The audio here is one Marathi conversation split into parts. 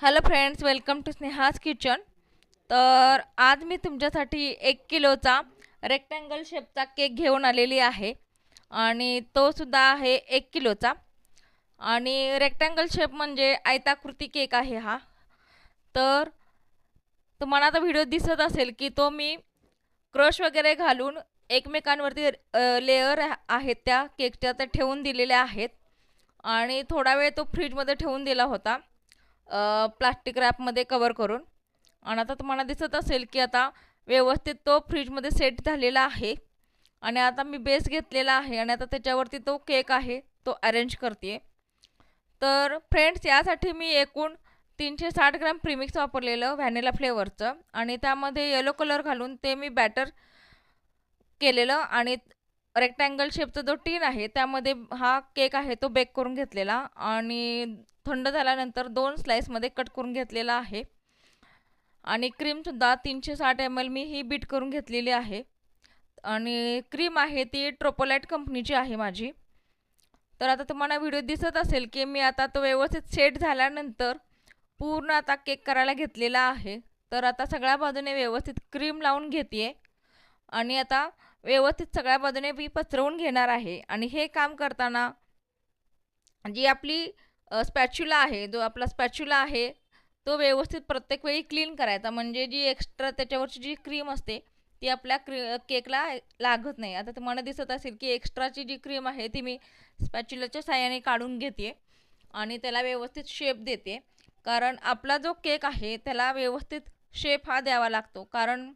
Hello friends, welcome to Sneha's kitchen. तर आज मी तुमच्यासाठी 1 किलोचा रेक्टँगल शेपचा केक घेऊन आलेली आहे आणि तो सुद्धा आहे 1 किलोचा. आणि रेक्टँगल शेप म्हणजे आयताकृती केक आहे हा. तर तुम्हाला आता व्हिडिओ दिसत असेल की तो मी क्रश वगैरे घालून एकमेकांवरती लेअर आहेत त्या केकच्या त्या ठेवून दिलेल्या आहेत आणि थोडा वेळ तो फ्रीजमध्ये ठेवून दिला होता प्लास्टिक रॅपमध्ये कवर करून. आणि आता तुम्हाला दिसत असेल की आता व्यवस्थित तो फ्रीजमध्ये सेट झालेला आहे. आणि आता मी बेस घेतलेला आहे आणि आता त्याच्यावरती तो केक आहे तो अरेंज करते. तर फ्रेंड्स, यासाठी मी एकूण 360 ग्रॅम प्रीमिक्स वापरलेलं व्हॅनिला फ्लेवरचं आणि त्यामध्ये येलो कलर घालून ते मी बॅटर केलेलं आणि रेक्टँगल शेपचा जो टीन आहे त्यामध्ये हा केक आहे तो बेक करून घेतलेला आणि थंड झाल्यानंतर 2 स्लाइसमध्ये कट करून घेतलेला आहे. आणि क्रीमसुद्धा 360 ml मी ही बीट करून घेतलेली आहे आणि क्रीम आहे ती ट्रोपोलाइट कंपनीची आहे माझी. तर आता तुम्हाला व्हिडिओ दिसत असेल की मी आता तो व्यवस्थित सेट झाल्यानंतर पूर्ण आता केक करायला घेतलेला आहे. तर आता सगळ्या बाजूने व्यवस्थित क्रीम लावून घेते आणि आता व्यवस्थित सगळ्या बाजूने मी पसरवून घेणार आहे. आणि हे काम करताना जी आपली स्पॅच्युला आहे, जो आपला स्पॅच्युला आहे तो व्यवस्थित प्रत्येक वेळी क्लीन करायचा, म्हणजे जी एक्स्ट्रा त्याच्यावरची जी क्रीम असते ती आपल्या केकला लागत नाही. आता तुम्हाला दिसत असेल की एक्स्ट्राची जी क्रीम आहे ती मी स्पॅच्युलाच्या साहाय्याने काढून घेते आणि त्याला व्यवस्थित शेप देते. कारण आपला जो केक आहे त्याला व्यवस्थित शेप हा द्यावा लागतो. कारण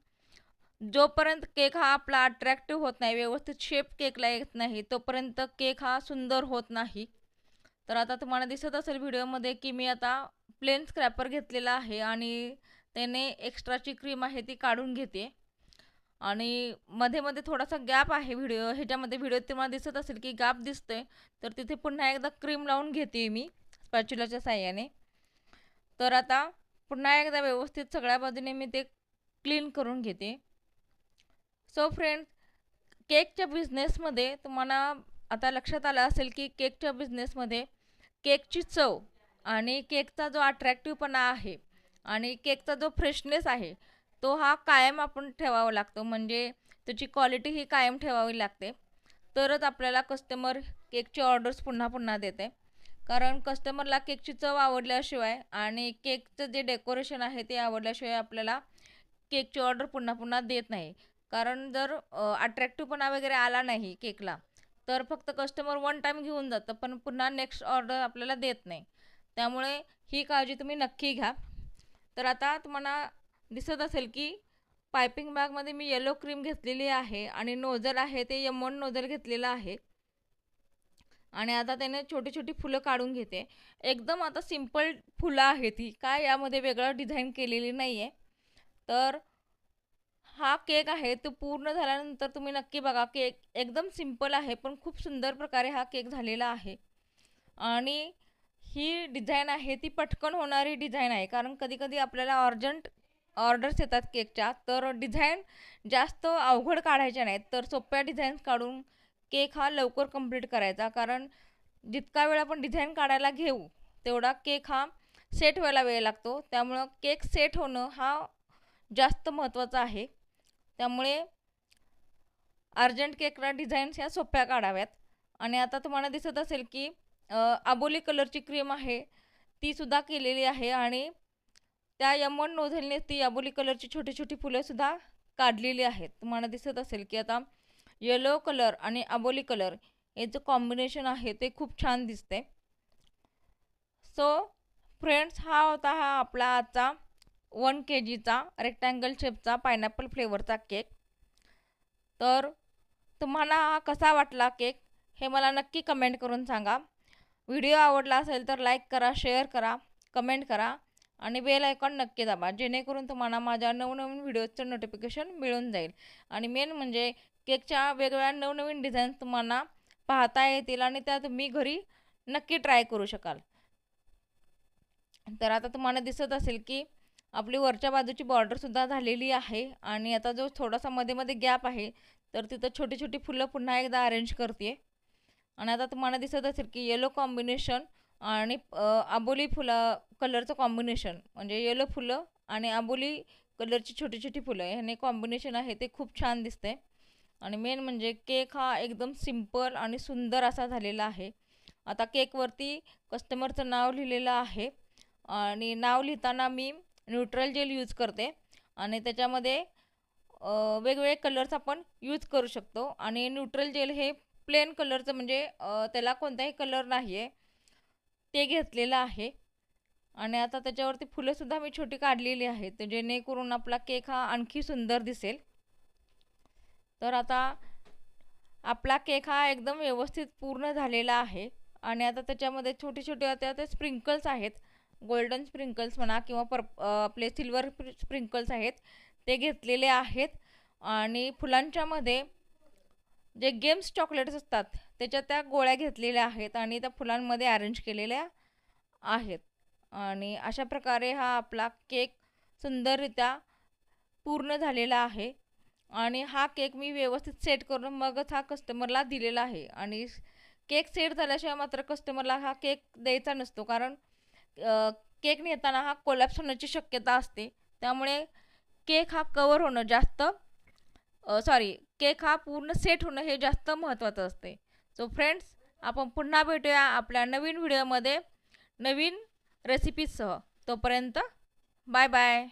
जोपर्यंत केक हा आपला अट्रॅक्टिव्ह होत नाही, व्यवस्थित शेप केकला येत नाही, तोपर्यंत केक हा सुंदर होत नाही. तर आता तुम्हाला दिसत असेल व्हिडिओमध्ये की मी आता प्लेन स्क्रॅपर घेतलेला आहे आणि त्याने एक्स्ट्राची क्रीम आहे ती काढून घेते. आणि मध्ये मध्ये थोडासा गॅप आहे ह्याच्यामध्ये व्हिडिओ तुम्हाला दिसत असेल की गॅप दिसतोय, तर तिथे पुन्हा एकदा क्रीम लावून घेते मी स्पॅच्युलाच्या साहाय्याने. तर आता पुन्हा एकदा व्यवस्थित सगळ्या बाजूने मी ते क्लीन करून घेते. सो फ्रेंड्स, केकच्या बिझनेसमध्ये तुम्हाला आता लक्षात आलं असेल की केकच्या बिझनेसमध्ये केकची चव आणि केकचा जो अट्रॅक्टिव्हपणा आहे आणि केकचा जो फ्रेशनेस आहे तो हा कायम आपण ठेवावा लागतो, म्हणजे त्याची क्वालिटी ही कायम ठेवावी लागते. तरच आपल्याला कस्टमर केकची ऑर्डर्स पुन्हा पुन्हा देते. कारण कस्टमरला केकची चव आवडल्याशिवाय आणि केकचं जे डेकोरेशन आहे ते आवडल्याशिवाय आपल्याला केकची ऑर्डर पुन्हा पुन्हा देत नाही. कारण जर अट्रॅक्टिव्हपणा वगैरे आला नाही केकला तर फक्त कस्टमर वन टाईम घेऊन जातं पण पुन्हा नेक्स्ट ऑर्डर आपल्याला देत नाही. त्यामुळे ही काळजी तुम्ही नक्की घ्या. तर आता तुम्हाला दिसत असेल की पायपिंग बॅगमध्ये मी येलो क्रीम घेतलेली आहे आणि नोझल आहे ते M1 नोझल घेतलेलं आहे. आणि आता त्याने छोटी छोटी फुलं काढून घेते. एकदम आता सिंपल फुलं आहे ती, काय यामध्ये वेगळं डिझाईन केलेली नाही आहे. तर हा केक आहे तो पूर्ण झाल्यानंतर तुम्ही नक्की बघा. केक एकदम सिंपल आहे पण खूप सुंदर प्रकारे हा केक झालेला आहे. आणि ही डिझाईन आहे ती पटकन होणारी डिझाईन आहे, कारण कधी कधी आपल्याला अर्जंट ऑर्डर्स येतात केकच्या, तर डिझाईन जास्त अवघड काढायच्या नाहीत, तर सोप्या डिझाईन्स काढून केक हा लवकर कंप्लीट करायचा. कारण जितका वेळ आपण डिझाईन काढायला घेऊ तेवढा केक हा सेट व्हायला वेळ लागतो. त्यामुळं केक सेट होणं हा जास्त महत्त्वाचा आहे. त्यामुळे अर्जंट केकला डिझाईन्स ह्या सोप्या काढाव्यात. आणि आता तुम्हाला दिसत असेल की आबोली कलरची क्रीम आहे ती सुद्धा केलेली आहे आणि त्या M1 नोझलने ती आबोली कलरची छोटी छोटी फुलंसुद्धा काढलेली आहेत. तुम्हाला दिसत असेल की आता येलो कलर आणि आबोली कलर याचं कॉम्बिनेशन आहे ते खूप छान दिसते. सो फ्रेंड्स, हा होता आपला आजचा 1 kgचा रेक्टँगल शेपचा पायनॅपल फ्लेवरचा केक. तर तुम्हाला हा कसा वाटला केक हे मला नक्की कमेंट करून सांगा. व्हिडिओ आवडला असेल तर लाईक करा, शेअर करा, कमेंट करा आणि बेल आयकॉन नक्की दाबा, जेणेकरून तुम्हाला माझ्या नवनवीन व्हिडिओचं नोटिफिकेशन मिळून जाईल. आणि मेन म्हणजे केकच्या वेगवेगळ्या नवनवीन डिझाईन्स तुम्हाला पाहता येतील आणि त्या तुम्ही घरी नक्की ट्राय करू शकाल. तर आता तुम्हाला दिसत असेल की आपली वरच्या बाजूची बॉर्डरसुद्धा झालेली आहे आणि आता जो थोडासा मध्ये मध्ये गॅप आहे तर तिथं छोटी छोटी फुलं पुन्हा एकदा अरेंज करते. आणि आता तुम्हाला दिसत असेल की येलो कॉम्बिनेशन आणि आबोली फुलं कलरचं कॉम्बिनेशन म्हणजे येलो फुलं आणि आबोली कलरची छोटी छोटी फुलं ह्याने कॉम्बिनेशन आहे ते खूप छान दिसते. आणि मेन म्हणजे केक हा एकदम सिंपल आणि सुंदर असा झालेला आहे. आता केकवरती कस्टमरचं नाव लिहिलेलं आहे आणि नाव लिहिताना मी न्यूट्रल जेल यूज करते आणि त्याच्यामध्ये वेगवेगळे कलर्स आपण यूज करू शकतो. आणि न्यूट्रल जेल हे प्लेन कलरचं म्हणजे त्याला कोणताही कलर नाही आहे ते घेतलेलं आहे. आणि आता त्याच्यावरती फुलंसुद्धा मी छोटी काढलेली आहेत तर जेणेकरून आपला केक हा आणखी सुंदर दिसेल. तर आता आपला केक हा एकदम व्यवस्थित पूर्ण झालेला आहे. आणि आता त्याच्यामध्ये छोटे छोटे आता ते स्प्रिंकल्स आहेत, गोल्डन स्प्रिंकल्स म्हणा किंवा आपले सिल्वर स्प्रिंकल्स आहेत ते घेतलेले आहेत. आणि फुलांच्यामध्ये जे गेम्स चॉकलेट्स असतात त्याच्या त्या गोळ्या घेतलेल्या आहेत आणि त्या फुलांमध्ये अरेंज केलेल्या आहेत. आणि अशा प्रकारे हा आपला केक सुंदररित्या पूर्ण झालेला आहे. आणि हा केक मी व्यवस्थित सेट करून मगच हा कस्टमरला दिलेला आहे. आणि केक सेट झाल्याशिवाय मात्र कस्टमरला हा केक द्यायचा नसतो, कारण केक नेताना हा कोलॅप्स होण्याची शक्यता असते. त्यामुळे केक हा कवर होणं जास्त सॉरी केक हा पूर्ण सेट होणं हे जास्त महत्त्वाचं असते. सो फ्रेंड्स, आपण पुन्हा भेटूया आपल्या नवीन व्हिडिओमध्ये नवीन रेसिपीजसह. तोपर्यंत बाय बाय.